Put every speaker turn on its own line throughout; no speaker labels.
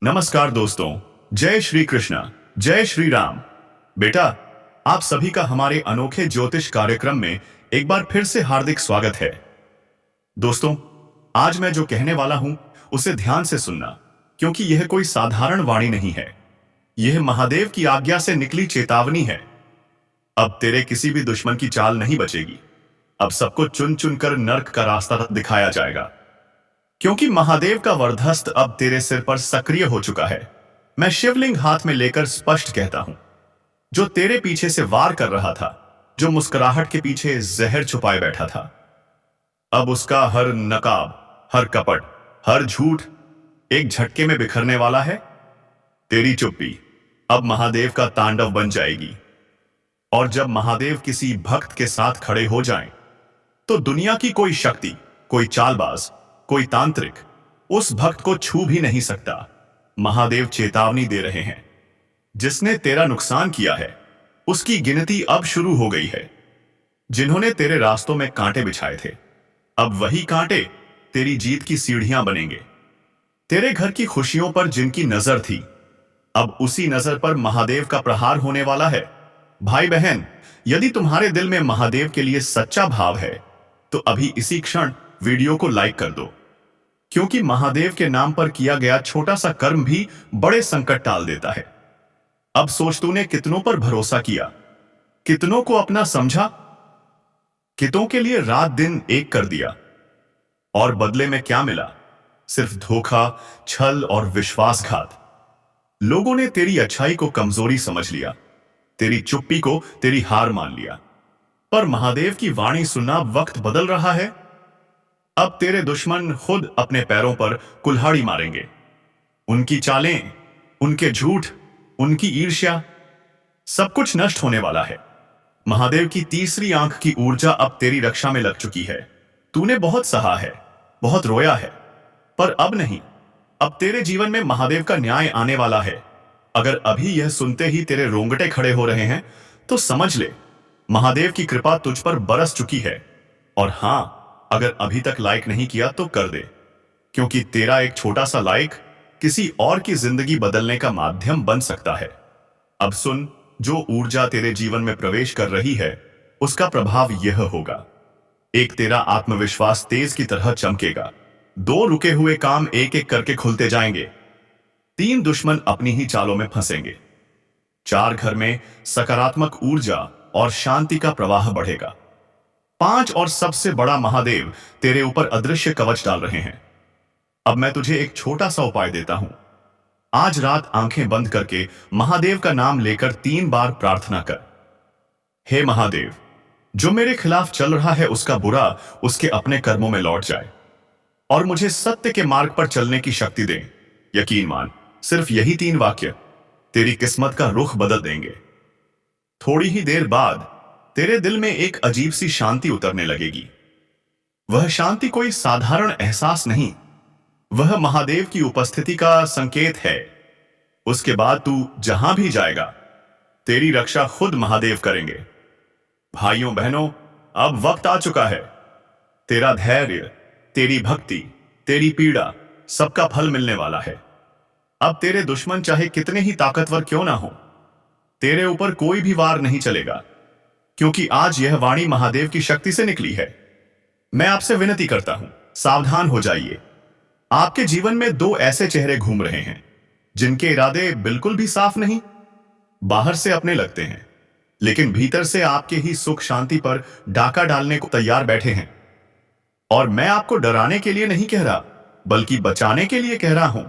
नमस्कार दोस्तों। जय श्री कृष्ण। जय श्री राम। बेटा, आप सभी का हमारे अनोखे ज्योतिष कार्यक्रम में एक बार फिर से हार्दिक स्वागत है। दोस्तों, आज मैं जो कहने वाला हूं उसे ध्यान से सुनना, क्योंकि यह कोई साधारण वाणी नहीं है। यह महादेव की आज्ञा से निकली चेतावनी है। अब तेरे किसी भी दुश्मन की चाल नहीं बचेगी। अब सबको चुन चुनकर नर्क का रास्ता दिखाया जाएगा, क्योंकि महादेव का वरदहस्त अब तेरे सिर पर सक्रिय हो चुका है। मैं शिवलिंग हाथ में लेकर स्पष्ट कहता हूं, जो तेरे पीछे से वार कर रहा था, जो मुस्कुराहट के पीछे जहर छुपाए बैठा था, अब उसका हर नकाब, हर कपट, हर झूठ एक झटके में बिखरने वाला है। तेरी चुप्पी अब महादेव का तांडव बन जाएगी। और जब महादेव किसी भक्त के साथ खड़े हो जाएं, तो दुनिया की कोई शक्ति, कोई चालबाज, कोई तांत्रिक उस भक्त को छू भी नहीं सकता। महादेव चेतावनी दे रहे हैं, जिसने तेरा नुकसान किया है उसकी गिनती अब शुरू हो गई है। जिन्होंने तेरे रास्तों में कांटे बिछाए थे, अब वही कांटे तेरी जीत की सीढ़ियां बनेंगे। तेरे घर की खुशियों पर जिनकी नजर थी, अब उसी नजर पर महादेव का प्रहार होने वाला है। भाई बहन, यदि तुम्हारे दिल में महादेव के लिए सच्चा भाव है, तो अभी इसी क्षण वीडियो को लाइक कर दो, क्योंकि महादेव के नाम पर किया गया छोटा सा कर्म भी बड़े संकट टाल देता है। अब सोच, तूने कितनों पर भरोसा किया, कितनों को अपना समझा, कितनों के लिए रात दिन एक कर दिया, और बदले में क्या मिला? सिर्फ धोखा, छल और विश्वासघात। लोगों ने तेरी अच्छाई को कमजोरी समझ लिया, तेरी चुप्पी को तेरी हार मान लिया। पर महादेव की वाणी सुनना, वक्त बदल रहा है। अब तेरे दुश्मन खुद अपने पैरों पर कुल्हाड़ी मारेंगे। उनकी चालें, उनके झूठ, उनकी ईर्ष्या, सब कुछ नष्ट होने वाला है। महादेव की तीसरी आंख की ऊर्जा अब तेरी रक्षा में लग चुकी है। तूने बहुत सहा है, बहुत रोया है, पर अब नहीं। अब तेरे जीवन में महादेव का न्याय आने वाला है। अगर अभी यह सुनते ही तेरे रोंगटे खड़े हो रहे हैं, तो समझ ले, महादेव की कृपा तुझ पर बरस चुकी है। और हां, अगर अभी तक लाइक नहीं किया तो कर दे, क्योंकि तेरा एक छोटा सा लाइक किसी और की जिंदगी बदलने का माध्यम बन सकता है। अब सुन, जो ऊर्जा तेरे जीवन में प्रवेश कर रही है, उसका प्रभाव यह होगा। एक, तेरा आत्मविश्वास तेज की तरह चमकेगा। 2, रुके हुए काम एक एक करके खुलते जाएंगे। 3, दुश्मन अपनी ही चालों में फंसेंगे। 4, घर में सकारात्मक ऊर्जा और शांति का प्रवाह बढ़ेगा। 5, और सबसे बड़ा, महादेव तेरे ऊपर अदृश्य कवच डाल रहे हैं। अब मैं तुझे एक छोटा सा उपाय देता हूं। आज रात आंखें बंद करके महादेव का नाम लेकर 3 बार प्रार्थना कर। हे महादेव, जो मेरे खिलाफ चल रहा है उसका बुरा उसके अपने कर्मों में लौट जाए, और मुझे सत्य के मार्ग पर चलने की शक्ति दे। यकीन मान, सिर्फ यही 3 वाक्य तेरी किस्मत का रुख बदल देंगे। थोड़ी ही देर बाद तेरे दिल में एक अजीब सी शांति उतरने लगेगी। वह शांति कोई साधारण एहसास नहीं, वह महादेव की उपस्थिति का संकेत है। उसके बाद तू जहां भी जाएगा, तेरी रक्षा खुद महादेव करेंगे। भाइयों बहनों, अब वक्त आ चुका है। तेरा धैर्य, तेरी भक्ति, तेरी पीड़ा, सबका फल मिलने वाला है। अब तेरे दुश्मन चाहे कितने ही ताकतवर क्यों ना हो, तेरे ऊपर कोई भी वार नहीं चलेगा, क्योंकि आज यह वाणी महादेव की शक्ति से निकली है। मैं आपसे विनती करता हूं, सावधान हो जाइए। आपके जीवन में 2 ऐसे चेहरे घूम रहे हैं, जिनके इरादे बिल्कुल भी साफ नहीं। बाहर से अपने लगते हैं, लेकिन भीतर से आपके ही सुख शांति पर डाका डालने को तैयार बैठे हैं। और मैं आपको डराने के लिए नहीं कह रहा, बल्कि बचाने के लिए कह रहा हूं,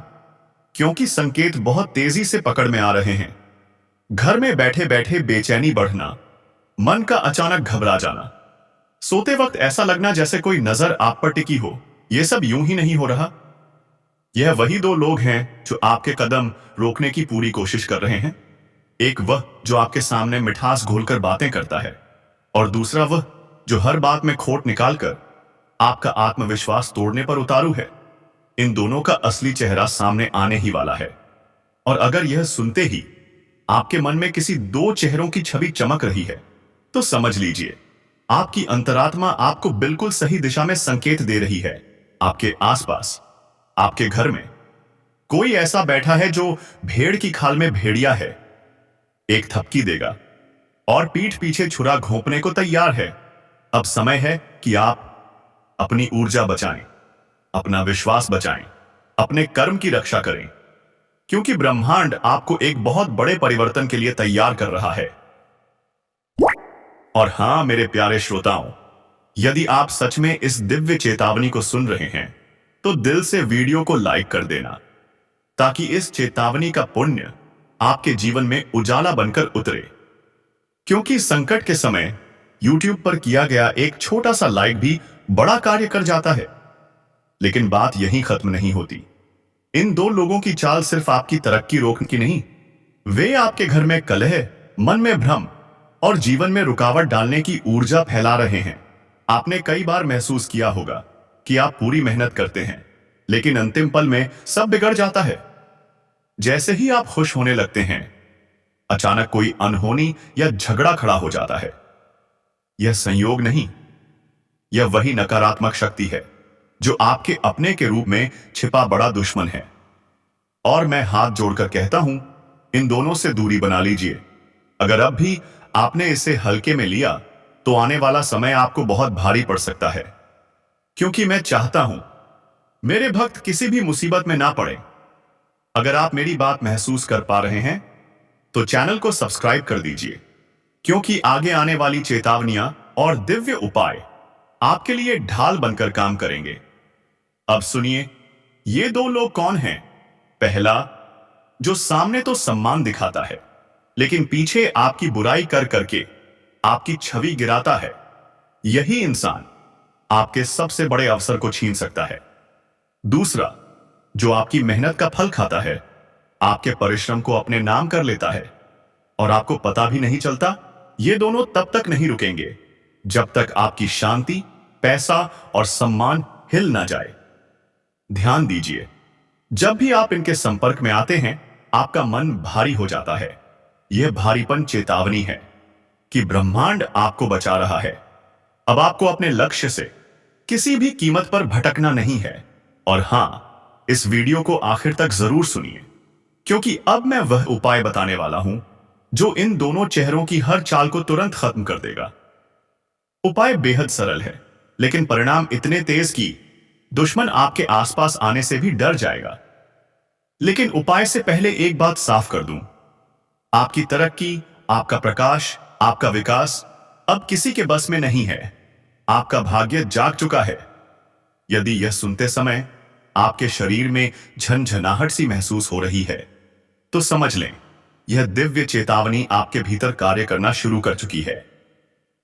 क्योंकि संकेत बहुत तेजी से पकड़ में आ रहे हैं। घर में बैठे बैठे बेचैनी बढ़ना, मन का अचानक घबरा जाना, सोते वक्त ऐसा लगना जैसे कोई नजर आप पर टिकी हो। यह सब यूं ही नहीं हो रहा। यह वही 2 लोग हैं जो आपके कदम रोकने की पूरी कोशिश कर रहे हैं। एक वह जो आपके सामने मिठास घोलकर बातें करता है, और दूसरा वह जो हर बात में खोट निकालकर आपका आत्मविश्वास तोड़ने पर उतारू है। इन दोनों का असली चेहरा सामने आने ही वाला है। और अगर यह सुनते ही आपके मन में किसी 2 चेहरों की छवि चमक रही है, तो समझ लीजिए, आपकी अंतरात्मा आपको बिल्कुल सही दिशा में संकेत दे रही है। आपके आसपास, आपके घर में कोई ऐसा बैठा है जो भेड़ की खाल में भेड़िया है, एक थपकी देगा और पीठ पीछे छुरा घोंपने को तैयार है। अब समय है कि आप अपनी ऊर्जा बचाएं, अपना विश्वास बचाएं, अपने कर्म की रक्षा करें, क्योंकि ब्रह्मांड आपको एक बहुत बड़े परिवर्तन के लिए तैयार कर रहा है। और हां मेरे प्यारे श्रोताओं, यदि आप सच में इस दिव्य चेतावनी को सुन रहे हैं तो दिल से वीडियो को लाइक कर देना, ताकि इस चेतावनी का पुण्य आपके जीवन में उजाला बनकर उतरे। क्योंकि संकट के समय YouTube पर किया गया एक छोटा सा लाइक भी बड़ा कार्य कर जाता है। लेकिन बात यहीं खत्म नहीं होती। इन दो लोगों की चाल सिर्फ आपकी तरक्की रोकने की नहीं, वे आपके घर में कलह, मन में भ्रम और जीवन में रुकावट डालने की ऊर्जा फैला रहे हैं। आपने कई बार महसूस किया होगा कि आप पूरी मेहनत करते हैं, लेकिन अंतिम पल में सब बिगड़ जाता है। जैसे ही आप खुश होने लगते हैं, अचानक कोई अनहोनी या झगड़ा खड़ा हो जाता है। यह संयोग नहीं, यह वही नकारात्मक शक्ति है जो आपके अपने के रूप में छिपा बड़ा दुश्मन है। और मैं हाथ जोड़कर कहता हूं, इन दोनों से दूरी बना लीजिए। अगर अब भी आपने इसे हल्के में लिया तो आने वाला समय आपको बहुत भारी पड़ सकता है। क्योंकि मैं चाहता हूं मेरे भक्त किसी भी मुसीबत में ना पड़े। अगर आप मेरी बात महसूस कर पा रहे हैं तो चैनल को सब्सक्राइब कर दीजिए, क्योंकि आगे आने वाली चेतावनियां और दिव्य उपाय आपके लिए ढाल बनकर काम करेंगे। अब सुनिए, ये दो लोग कौन हैं? पहला, जो सामने तो सम्मान दिखाता है, लेकिन पीछे आपकी बुराई कर करके आपकी छवि गिराता है। यही इंसान आपके सबसे बड़े अवसर को छीन सकता है। दूसरा, जो आपकी मेहनत का फल खाता है, आपके परिश्रम को अपने नाम कर लेता है और आपको पता भी नहीं चलता। ये दोनों तब तक नहीं रुकेंगे जब तक आपकी शांति, पैसा और सम्मान हिल ना जाए। ध्यान दीजिए, जब भी आप इनके संपर्क में आते हैं, आपका मन भारी हो जाता है। यह भारीपन चेतावनी है कि ब्रह्मांड आपको बचा रहा है। अब आपको अपने लक्ष्य से किसी भी कीमत पर भटकना नहीं है। और हां, इस वीडियो को आखिर तक जरूर सुनिए, क्योंकि अब मैं वह उपाय बताने वाला हूं जो इन दोनों चेहरों की हर चाल को तुरंत खत्म कर देगा। उपाय बेहद सरल है, लेकिन परिणाम इतने तेज कि दुश्मन आपके आसपास आने से भी डर जाएगा। लेकिन उपाय से पहले एक बात साफ कर दूं, आपकी तरक्की, आपका प्रकाश, आपका विकास अब किसी के बस में नहीं है। आपका भाग्य जाग चुका है। यदि यह सुनते समय आपके शरीर में झनझनाहट सी महसूस हो रही है, तो समझ लें, यह दिव्य चेतावनी आपके भीतर कार्य करना शुरू कर चुकी है।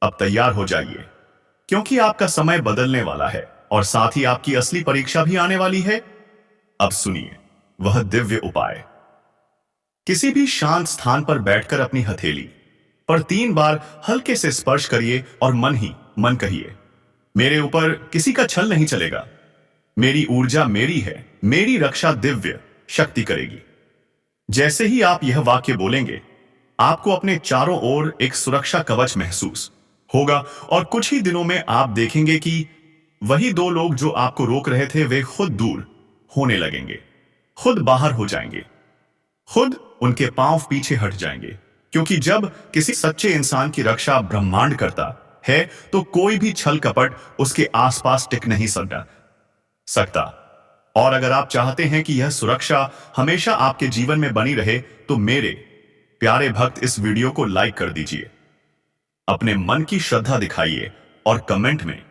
अब तैयार हो जाइए, क्योंकि आपका समय बदलने वाला है और साथ ही आपकी असली परीक्षा भी आने वाली है। अब सुनिए वह दिव्य उपाय। किसी भी शांत स्थान पर बैठकर अपनी हथेली पर 3 बार हल्के से स्पर्श करिए और मन ही मन कहिए, मेरे ऊपर किसी का छल नहीं चलेगा। मेरी ऊर्जा मेरी है, मेरी रक्षा दिव्य शक्ति करेगी। जैसे ही आप यह वाक्य बोलेंगे, आपको अपने चारों ओर एक सुरक्षा कवच महसूस होगा और कुछ ही दिनों में आप देखेंगे कि वही दो लोग जो आपको रोक रहे थे, वे खुद दूर होने लगेंगे, खुद बाहर हो जाएंगे, खुद उनके पांव पीछे हट जाएंगे। क्योंकि जब किसी सच्चे इंसान की रक्षा ब्रह्मांड करता है, तो कोई भी छल कपट उसके आसपास टिक नहीं सकता। और अगर आप चाहते हैं कि यह सुरक्षा हमेशा आपके जीवन में बनी रहे, तो मेरे प्यारे भक्त इस वीडियो को लाइक कर दीजिए, अपने मन की श्रद्धा दिखाइए और कमेंट में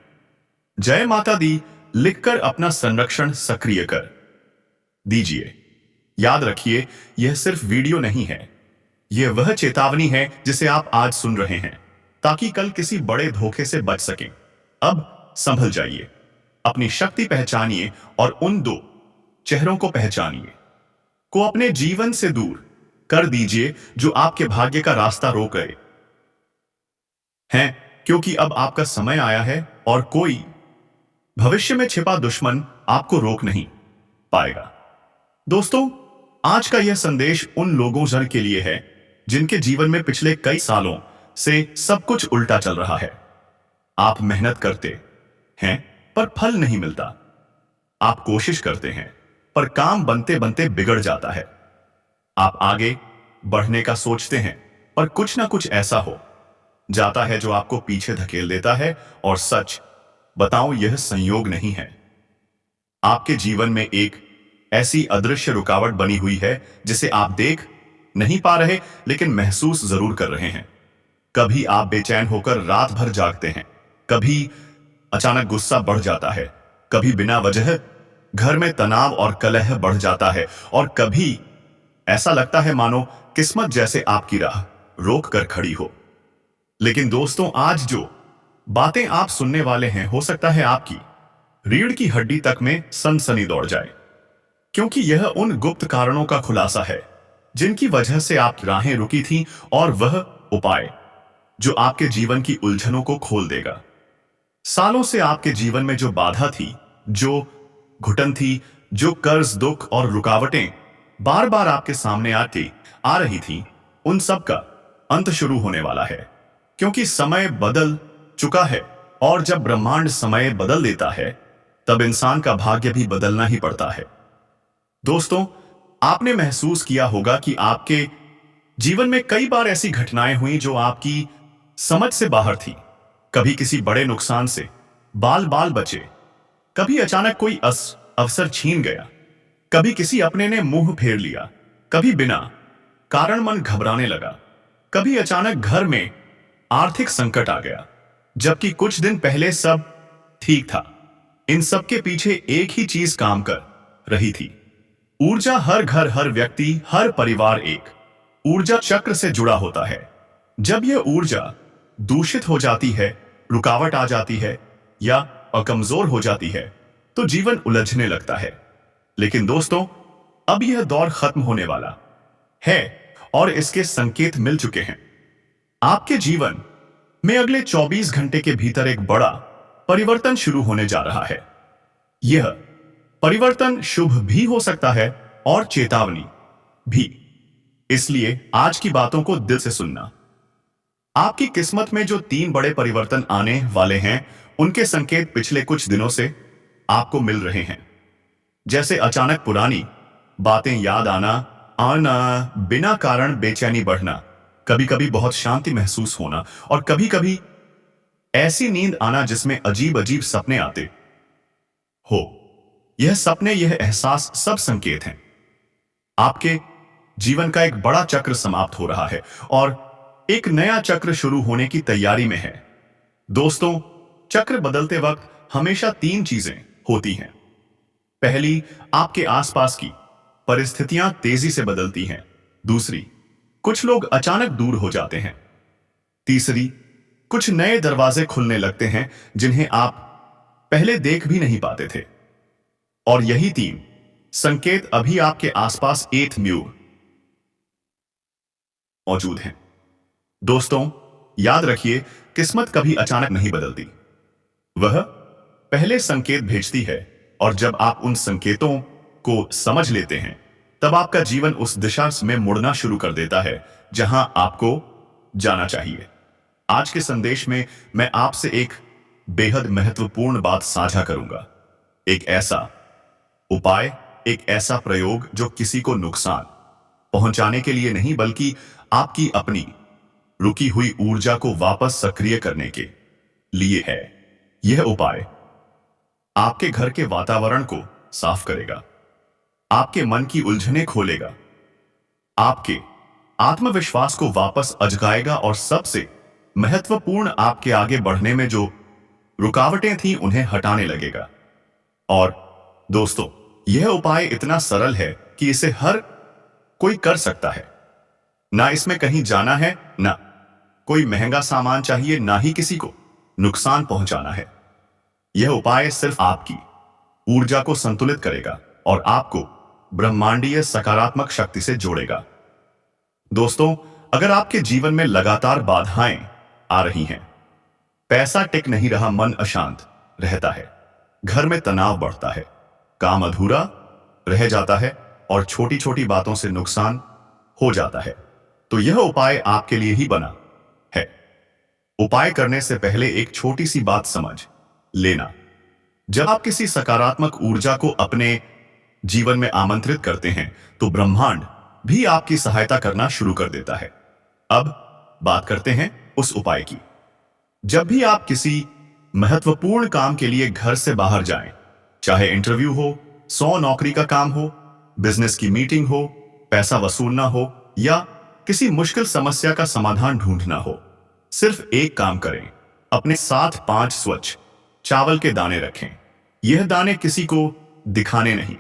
जय माता दी लिखकर अपना संरक्षण सक्रिय कर दीजिए। याद रखिए, यह सिर्फ वीडियो नहीं है, यह वह चेतावनी है जिसे आप आज सुन रहे हैं, ताकि कल किसी बड़े धोखे से बच सकें। अब संभल जाइए, अपनी शक्ति पहचानिए और उन दो चेहरों को पहचानिए, को अपने जीवन से दूर कर दीजिए जो आपके भाग्य का रास्ता रोक रहे हैं। क्योंकि अब आपका समय आया है और कोई भविष्य में छिपा दुश्मन आपको रोक नहीं पाएगा। दोस्तों, आज का यह संदेश उन लोगों जन के लिए है जिनके जीवन में पिछले कई सालों से सब कुछ उल्टा चल रहा है। आप मेहनत करते हैं पर फल नहीं मिलता। आप कोशिश करते हैं पर काम बनते बनते बिगड़ जाता है। आप आगे बढ़ने का सोचते हैं, पर कुछ ना कुछ ऐसा हो जाता है जो आपको पीछे धकेल देता है। और सच बताऊं, यह संयोग नहीं है। आपके जीवन में एक ऐसी अदृश्य रुकावट बनी हुई है जिसे आप देख नहीं पा रहे, लेकिन महसूस जरूर कर रहे हैं। कभी आप बेचैन होकर रात भर जागते हैं, कभी अचानक गुस्सा बढ़ जाता है, कभी बिना वजह घर में तनाव और कलह बढ़ जाता है, और कभी ऐसा लगता है मानो किस्मत जैसे आपकी राह रोक कर खड़ी हो। लेकिन दोस्तों, आज जो बातें आप सुनने वाले हैं, हो सकता है आपकी रीढ़ की हड्डी तक में सनसनी दौड़ जाए, क्योंकि यह उन गुप्त कारणों का खुलासा है जिनकी वजह से आप राहें रुकी थीं, और वह उपाय जो आपके जीवन की उलझनों को खोल देगा। सालों से आपके जीवन में जो बाधा थी, जो घुटन थी, जो कर्ज, दुख और रुकावटें बार बार आपके सामने आ रही थी, उन सब का अंत शुरू होने वाला है। क्योंकि समय बदल चुका है, और जब ब्रह्मांड समय बदल देता है, तब इंसान का भाग्य भी बदलना ही पड़ता है। दोस्तों, आपने महसूस किया होगा कि आपके जीवन में कई बार ऐसी घटनाएं हुई जो आपकी समझ से बाहर थी। कभी किसी बड़े नुकसान से बाल बाल बचे, कभी अचानक कोई अवसर छीन गया, कभी किसी अपने ने मुंह फेर लिया, कभी बिना कारण मन घबराने लगा, कभी अचानक घर में आर्थिक संकट आ गया, जबकि कुछ दिन पहले सब ठीक था। इन सब के पीछे एक ही चीज काम कर रही थी। ऊर्जा। हर घर, हर व्यक्ति, हर परिवार एक ऊर्जा चक्र से जुड़ा होता है। जब यह ऊर्जा दूषित हो जाती है, रुकावट आ जाती है या कमजोर हो जाती है, तो जीवन उलझने लगता है। लेकिन दोस्तों, अब यह दौर खत्म होने वाला है और इसके संकेत मिल चुके हैं। आपके जीवन में अगले 24 घंटे के भीतर एक बड़ा परिवर्तन शुरू होने जा रहा है। यह परिवर्तन शुभ भी हो सकता है और चेतावनी भी। इसलिए आज की बातों को दिल से सुनना। आपकी किस्मत में जो 3 बड़े परिवर्तन आने वाले हैं, उनके संकेत पिछले कुछ दिनों से आपको मिल रहे हैं। जैसे अचानक पुरानी बातें याद आना, बिना कारण बेचैनी बढ़ना, कभी कभी बहुत शांति महसूस होना, और कभी कभी ऐसी नींद आना जिसमें अजीब अजीब सपने आते हो। यह सपने, यह एहसास, सब संकेत हैं आपके जीवन का एक बड़ा चक्र समाप्त हो रहा है और एक नया चक्र शुरू होने की तैयारी में है। दोस्तों, चक्र बदलते वक्त हमेशा 3 चीजें होती हैं। पहली, आपके आसपास की परिस्थितियां तेजी से बदलती हैं। दूसरी, कुछ लोग अचानक दूर हो जाते हैं। तीसरी, कुछ नए दरवाजे खुलने लगते हैं जिन्हें आप पहले देख भी नहीं पाते थे। और यही 3 संकेत अभी आपके आसपास एथ म्यूर मौजूद हैं। दोस्तों, याद रखिए, किस्मत कभी अचानक नहीं बदलती। वह पहले संकेत भेजती है, और जब आप उन संकेतों को समझ लेते हैं, तब आपका जीवन उस दिशा में मुड़ना शुरू कर देता है जहां आपको जाना चाहिए। आज के संदेश में मैं आपसे एक बेहद महत्वपूर्ण बात साझा करूंगा। एक ऐसा उपाय, एक ऐसा प्रयोग जो किसी को नुकसान पहुंचाने के लिए नहीं, बल्कि आपकी अपनी रुकी हुई ऊर्जा को वापस सक्रिय करने के लिए है। यह उपाय आपके घर के वातावरण को साफ करेगा, आपके मन की उलझनें खोलेगा, आपके आत्मविश्वास को वापस जगाएगा, और सबसे महत्वपूर्ण, आपके आगे बढ़ने में जो रुकावटें थीं उन्हें हटाने लगेगा। और दोस्तों, यह उपाय इतना सरल है कि इसे हर कोई कर सकता है। ना इसमें कहीं जाना है, ना कोई महंगा सामान चाहिए, ना ही किसी को नुकसान पहुंचाना है। यह उपाय सिर्फ आपकी ऊर्जा को संतुलित करेगा और आपको ब्रह्मांडीय सकारात्मक शक्ति से जोड़ेगा। दोस्तों, अगर आपके जीवन में लगातार बाधाएं आ रही हैं, पैसा टिक नहीं रहा, मन अशांत रहता है, घर में तनाव बढ़ता है, काम अधूरा रह जाता है और छोटी छोटी बातों से नुकसान हो जाता है, तो यह उपाय आपके लिए ही बना है। उपाय करने से पहले एक छोटी सी बात समझ लेना। जब आप किसी सकारात्मक ऊर्जा को अपने जीवन में आमंत्रित करते हैं तो ब्रह्मांड भी आपकी सहायता करना शुरू कर देता है। अब बात करते हैं उस उपाय की। जब भी आप किसी महत्वपूर्ण काम के लिए घर से बाहर जाएं, चाहे इंटरव्यू हो, 100 नौकरी का काम हो, बिजनेस की मीटिंग हो, पैसा वसूलना हो या किसी मुश्किल समस्या का समाधान ढूंढना हो, सिर्फ एक काम करें, अपने साथ 5 स्वच्छ चावल के दाने रखें। यह दाने किसी को दिखाने नहीं,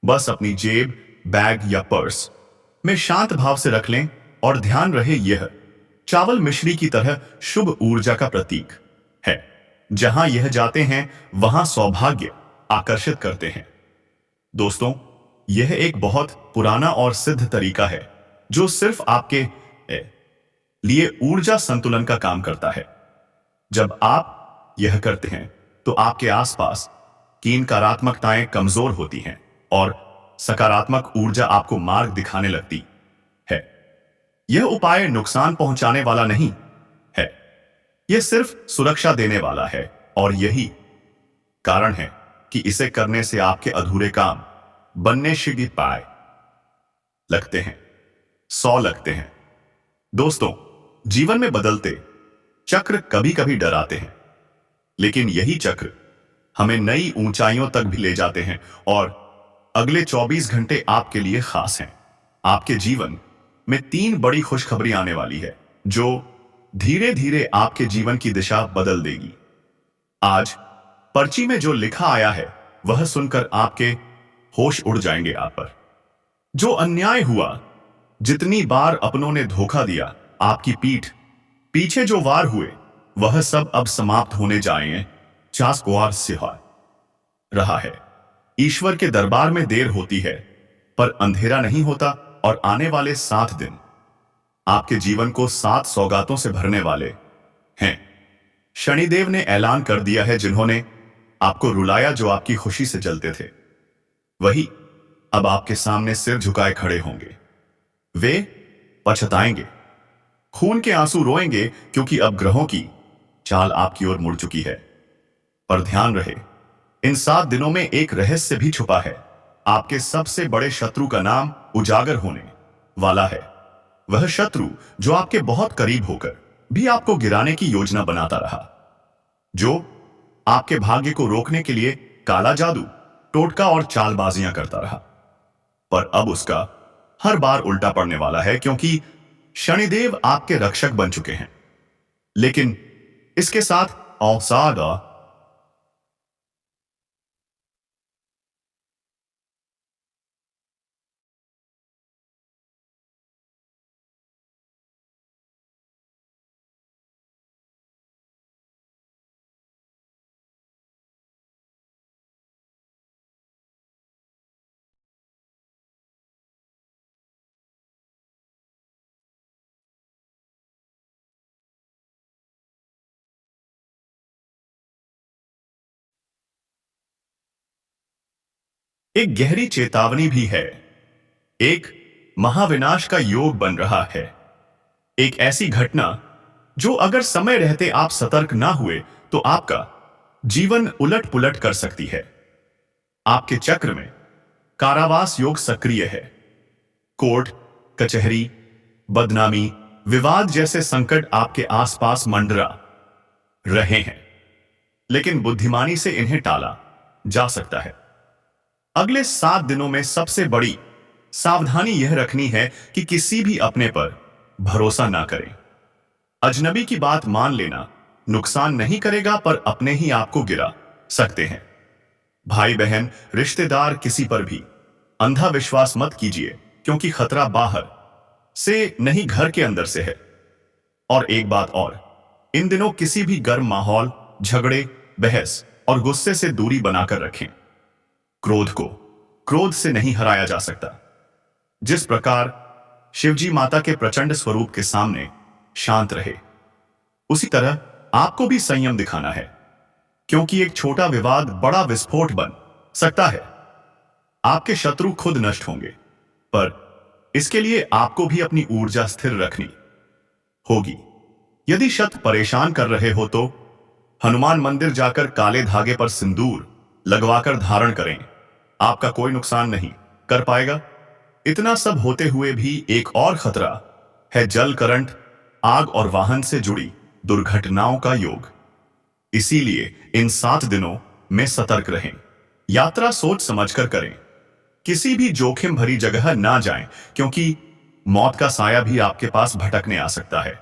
बस अपनी जेब, बैग या पर्स में शांत भाव से रख लें और ध्यान रहे यह चावल मिश्री की तरह शुभ ऊर्जा का प्रतीक है। जहां यह जाते हैं वहां सौभाग्य आकर्षित करते हैं। दोस्तों, यह एक बहुत पुराना और सिद्ध तरीका है जो सिर्फ आपके लिए ऊर्जा संतुलन का काम करता है। जब आप यह करते हैं तो आपके आसपास की नकारात्मकताएं कमजोर होती हैं और सकारात्मक ऊर्जा आपको मार्ग दिखाने लगती है। यह उपाय नुकसान पहुंचाने वाला नहीं है, यह सिर्फ सुरक्षा देने वाला है और यही कारण है कि इसे करने से आपके अधूरे काम बनने शीघ्र पाए लगते हैं, 100 लगते हैं। दोस्तों, जीवन में बदलते चक्र कभी कभी डराते हैं, लेकिन यही चक्र हमें नई ऊंचाइयों तक भी ले जाते हैं और अगले 24 घंटे आपके लिए खास हैं। आपके जीवन में 3 बड़ी खुशखबरी आने वाली है जो धीरे धीरे आपके जीवन की दिशा बदल देगी। आज पर्ची में जो लिखा आया है वह सुनकर आपके होश उड़ जाएंगे आप पर। जो अन्याय हुआ, जितनी बार अपनों ने धोखा दिया, आपकी पीठ पीछे जो वार हुए, वह सब अब समाप्त होने जाएंगे। चास कुआर से रहा है। ईश्वर के दरबार में देर होती है पर अंधेरा नहीं होता और आने वाले 7 दिन आपके जीवन को 7 सौगातों से भरने वाले हैं। शनिदेव ने ऐलान कर दिया है, जिन्होंने आपको रुलाया, जो आपकी खुशी से जलते थे, वही अब आपके सामने सिर झुकाए खड़े होंगे। वे पछताएंगे, खून के आंसू रोएंगे, क्योंकि अब ग्रहों की चाल आपकी ओर मुड़ चुकी है। पर ध्यान रहे, इन 7 दिनों में एक रहस्य भी छुपा है। आपके सबसे बड़े शत्रु का नाम उजागर होने वाला है। वह शत्रु जो आपके बहुत करीब होकर भी आपको गिराने की योजना बनाता रहा, जो आपके भाग्य को रोकने के लिए काला जादू, टोटका और चालबाजियां करता रहा, पर अब उसका हर बार उल्टा पड़ने वाला है, क्योंकि शनिदेव आपके रक्षक बन चुके हैं। लेकिन इसके साथ औसादा एक गहरी चेतावनी भी है। एक महाविनाश का योग बन रहा है। एक ऐसी घटना जो अगर समय रहते आप सतर्क ना हुए तो आपका जीवन उलट पुलट कर सकती है। आपके चक्र में कारावास योग सक्रिय है। कोर्ट कचहरी, बदनामी, विवाद जैसे संकट आपके आसपास मंडरा रहे हैं, लेकिन बुद्धिमानी से इन्हें टाला जा सकता है। अगले 7 दिनों में सबसे बड़ी सावधानी यह रखनी है कि किसी भी अपने पर भरोसा ना करें। अजनबी की बात मान लेना नुकसान नहीं करेगा, पर अपने ही आपको गिरा सकते हैं। भाई बहन, रिश्तेदार, किसी पर भी अंधा विश्वास मत कीजिए, क्योंकि खतरा बाहर से नहीं, घर के अंदर से है। और एक बात और, इन दिनों किसी भी गर्म माहौल, झगड़े, बहस और गुस्से से दूरी बनाकर रखें। क्रोध को क्रोध से नहीं हराया जा सकता। जिस प्रकार शिवजी माता के प्रचंड स्वरूप के सामने शांत रहे, उसी तरह आपको भी संयम दिखाना है, क्योंकि एक छोटा विवाद बड़ा विस्फोट बन सकता है। आपके शत्रु खुद नष्ट होंगे, पर इसके लिए आपको भी अपनी ऊर्जा स्थिर रखनी होगी। यदि शत्रु परेशान कर रहे हो तो हनुमान मंदिर जाकर काले धागे पर सिंदूर लगवाकर धारण करें। आपका कोई नुकसान नहीं कर पाएगा। इतना सब होते हुए भी एक और खतरा है, जल, करंट, आग और वाहन से जुड़ी दुर्घटनाओं का योग। इसीलिए इन 7 दिनों में सतर्क रहें। यात्रा सोच समझकर करें। किसी भी जोखिम भरी जगह ना जाएं, क्योंकि मौत का साया भी आपके पास भटकने आ सकता है।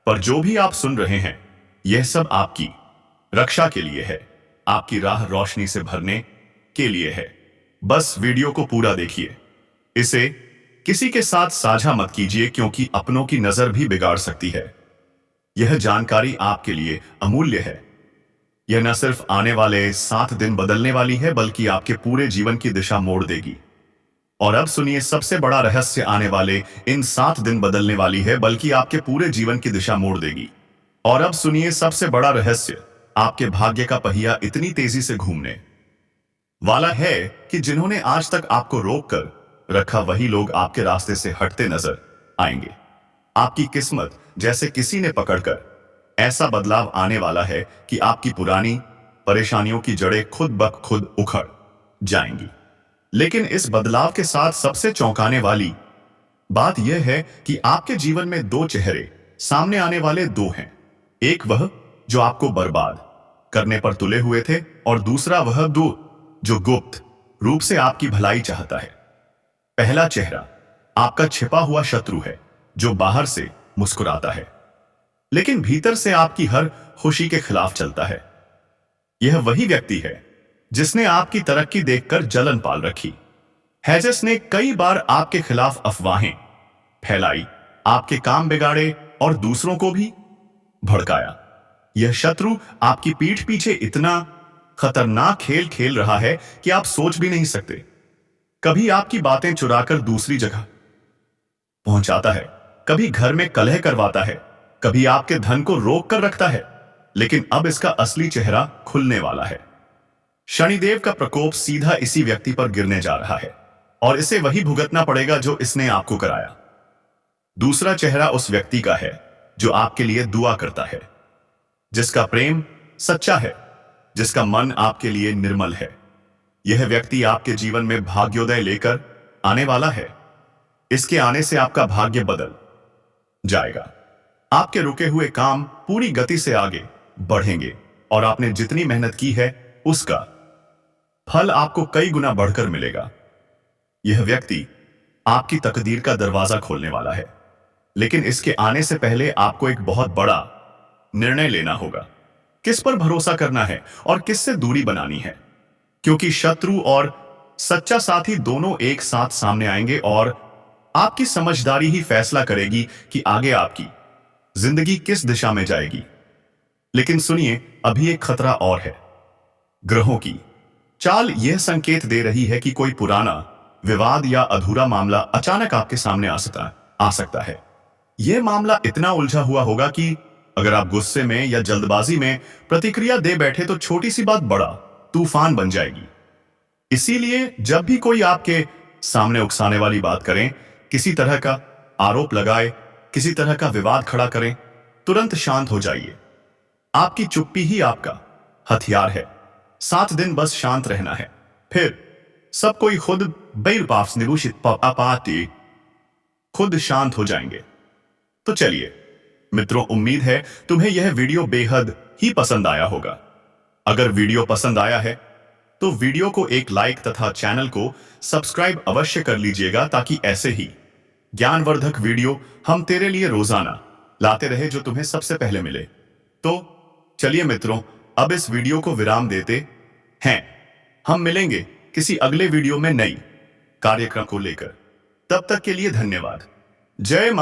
पर जो भी आप सुन रहे हैं, यह सब आपकी रक्षा के लिए है, आपकी राह रोशनी से भरने के लिए है। बस वीडियो को पूरा देखिए। इसे किसी के साथ साझा मत कीजिए, क्योंकि अपनों की नजर भी बिगाड़ सकती है। यह जानकारी आपके लिए अमूल्य है। यह न सिर्फ आने वाले 7 दिन बदलने वाली है, बल्कि आपके पूरे जीवन की दिशा मोड़ देगी। और अब सुनिए सबसे बड़ा रहस्य, आने वाले इन 7 दिन बदलने वाली है, बल्कि आपके पूरे जीवन की दिशा मोड़ देगी। और अब सुनिए सबसे बड़ा रहस्य, आपके भाग्य का पहिया इतनी तेजी से घूमने वाला है कि जिन्होंने आज तक आपको रोक कर रखा, वही लोग आपके रास्ते से हटते नजर आएंगे। आपकी किस्मत जैसे किसी ने पकड़कर ऐसा बदलाव आने वाला है कि आपकी पुरानी परेशानियों की जड़ें खुद ब खुद उखड़ जाएंगी। लेकिन इस बदलाव के साथ सबसे चौंकाने वाली बात यह है कि आपके जीवन में 2 चेहरे सामने आने वाले 2 हैं। एक वह जो आपको बर्बाद करने पर तुले हुए थे, और दूसरा वह जो गुप्त रूप से आपकी भलाई चाहता है। पहला चेहरा आपका छिपा हुआ शत्रु है, जो बाहर से मुस्कुराता है लेकिन भीतर से आपकी हर खुशी के खिलाफ चलता है। यह वही व्यक्ति है जिसने आपकी तरक्की देखकर जलन पाल रखी है, जिसने कई बार आपके खिलाफ अफवाहें फैलाई, आपके काम बिगाड़े और दूसरों को भी भड़काया। यह शत्रु आपकी पीठ पीछे इतना खतरनाक खेल खेल रहा है कि आप सोच भी नहीं सकते। कभी आपकी बातें चुराकर दूसरी जगह पहुंचाता है, कभी घर में कलह करवाता है, कभी आपके धन को रोक कर रखता है। लेकिन अब इसका असली चेहरा खुलने वाला है। शनिदेव का प्रकोप सीधा इसी व्यक्ति पर गिरने जा रहा है, और इसे वही भुगतना पड़ेगा जो इसने आपको कराया। दूसरा चेहरा उस व्यक्ति का है जो आपके लिए दुआ करता है, जिसका प्रेम सच्चा है, जिसका मन आपके लिए निर्मल है। यह व्यक्ति आपके जीवन में भाग्योदय लेकर आने वाला है। इसके आने से आपका भाग्य बदल जाएगा। आपके रुके हुए काम पूरी गति से आगे बढ़ेंगे, और आपने जितनी मेहनत की है उसका फल आपको कई गुना बढ़कर मिलेगा। यह व्यक्ति आपकी तकदीर का दरवाजा खोलने वाला है, लेकिन इसके आने से पहले आपको एक बहुत बड़ा निर्णय लेना होगा। किस पर भरोसा करना है और किससे दूरी बनानी है, क्योंकि शत्रु और सच्चा साथी दोनों एक साथ सामने आएंगे, और आपकी समझदारी ही फैसला करेगी कि आगे आपकी जिंदगी किस दिशा में जाएगी। लेकिन सुनिए, अभी एक खतरा और है। ग्रहों की चाल यह संकेत दे रही है कि कोई पुराना विवाद या अधूरा मामला अचानक आपके सामने आ सकता है। यह मामला इतना उलझा हुआ होगा कि अगर आप गुस्से में या जल्दबाजी में प्रतिक्रिया दे बैठे तो छोटी सी बात बड़ा तूफान बन जाएगी। इसीलिए जब भी कोई आपके सामने उकसाने वाली बात करें, किसी तरह का आरोप लगाए, किसी तरह का विवाद खड़ा करें, तुरंत शांत हो जाइए। आपकी चुप्पी ही आपका हथियार है। 7 दिन बस शांत रहना है, फिर सब कोई खुद शांत हो जाएंगे। तो चलिए मित्रों, उम्मीद है तुम्हें यह वीडियो बेहद ही पसंद आया होगा। अगर वीडियो पसंद आया है तो वीडियो को एक लाइक तथा चैनल को सब्सक्राइब अवश्य कर लीजिएगा, ताकि ऐसे ही ज्ञानवर्धक वीडियो हम तेरे लिए रोजाना लाते रहे, जो तुम्हें सबसे पहले मिले। तो चलिए मित्रों, अब इस वीडियो को विराम देते हैं। हम मिलेंगे किसी अगले वीडियो में नई कार्यक्रम को लेकर। तब तक के लिए धन्यवाद। जय मां।